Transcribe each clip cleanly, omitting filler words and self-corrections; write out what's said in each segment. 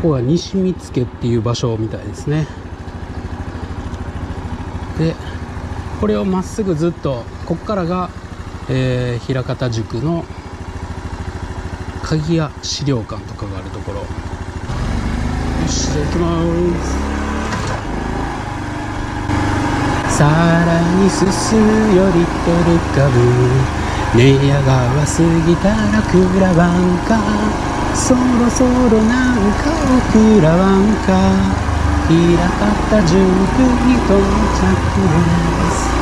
こが西見附っていう場所みたいですね。でこれをまっすぐずっとこっからが、枚方宿の鍵屋資料館とかがあるところ。よし、じゃあ行きます。さらに進むよリトルカブ、寝屋川過ぎたらくらわんか、そろそろなんかをくらわんか、枚方宿に到着です。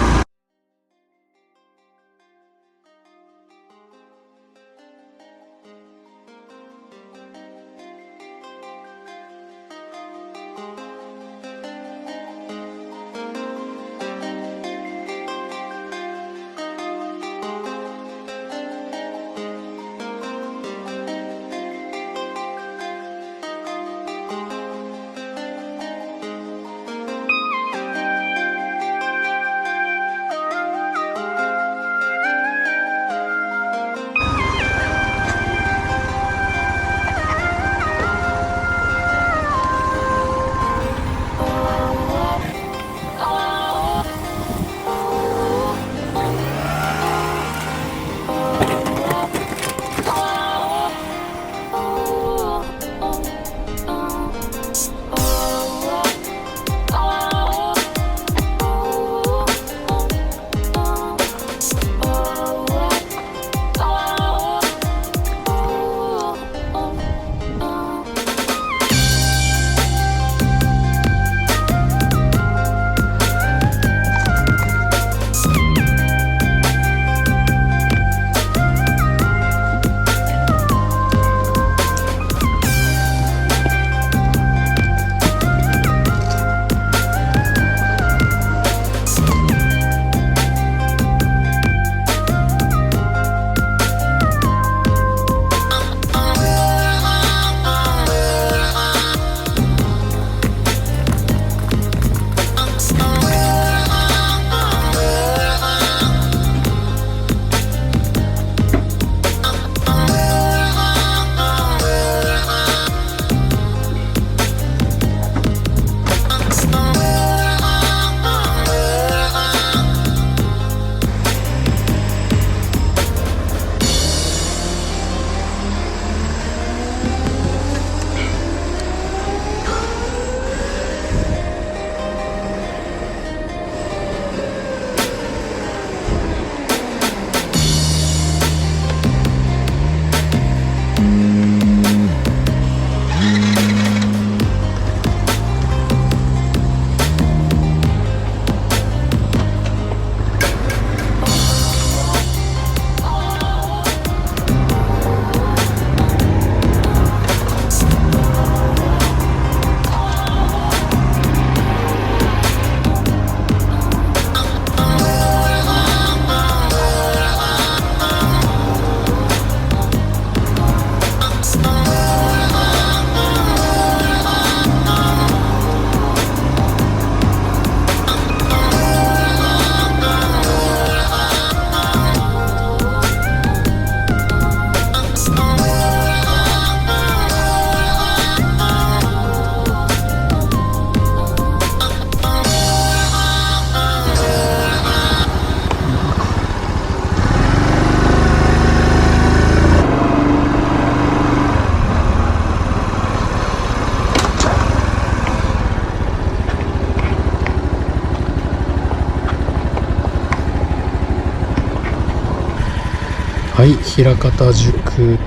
はい、枚方宿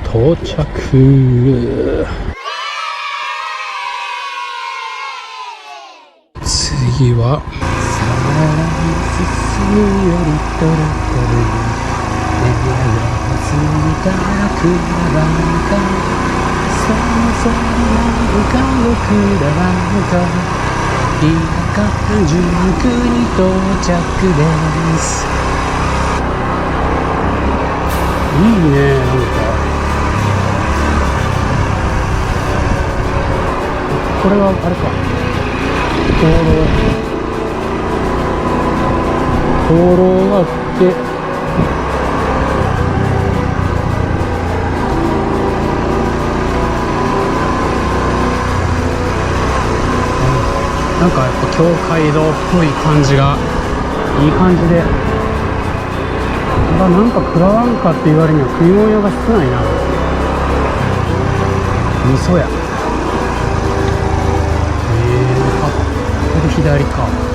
到着。次はさらに進むよリトルカブ、寝屋川過ぎたらくらわんか、そろそろなんかをくらわんか、枚方宿に到着です。いいね、なんかこれはあれか、灯籠があって、なんかやっぱ境界道っぽい感じがいい感じで、ただなんか食らわんかって言われには食い物が少ないな。味噌や。あ、これ左か。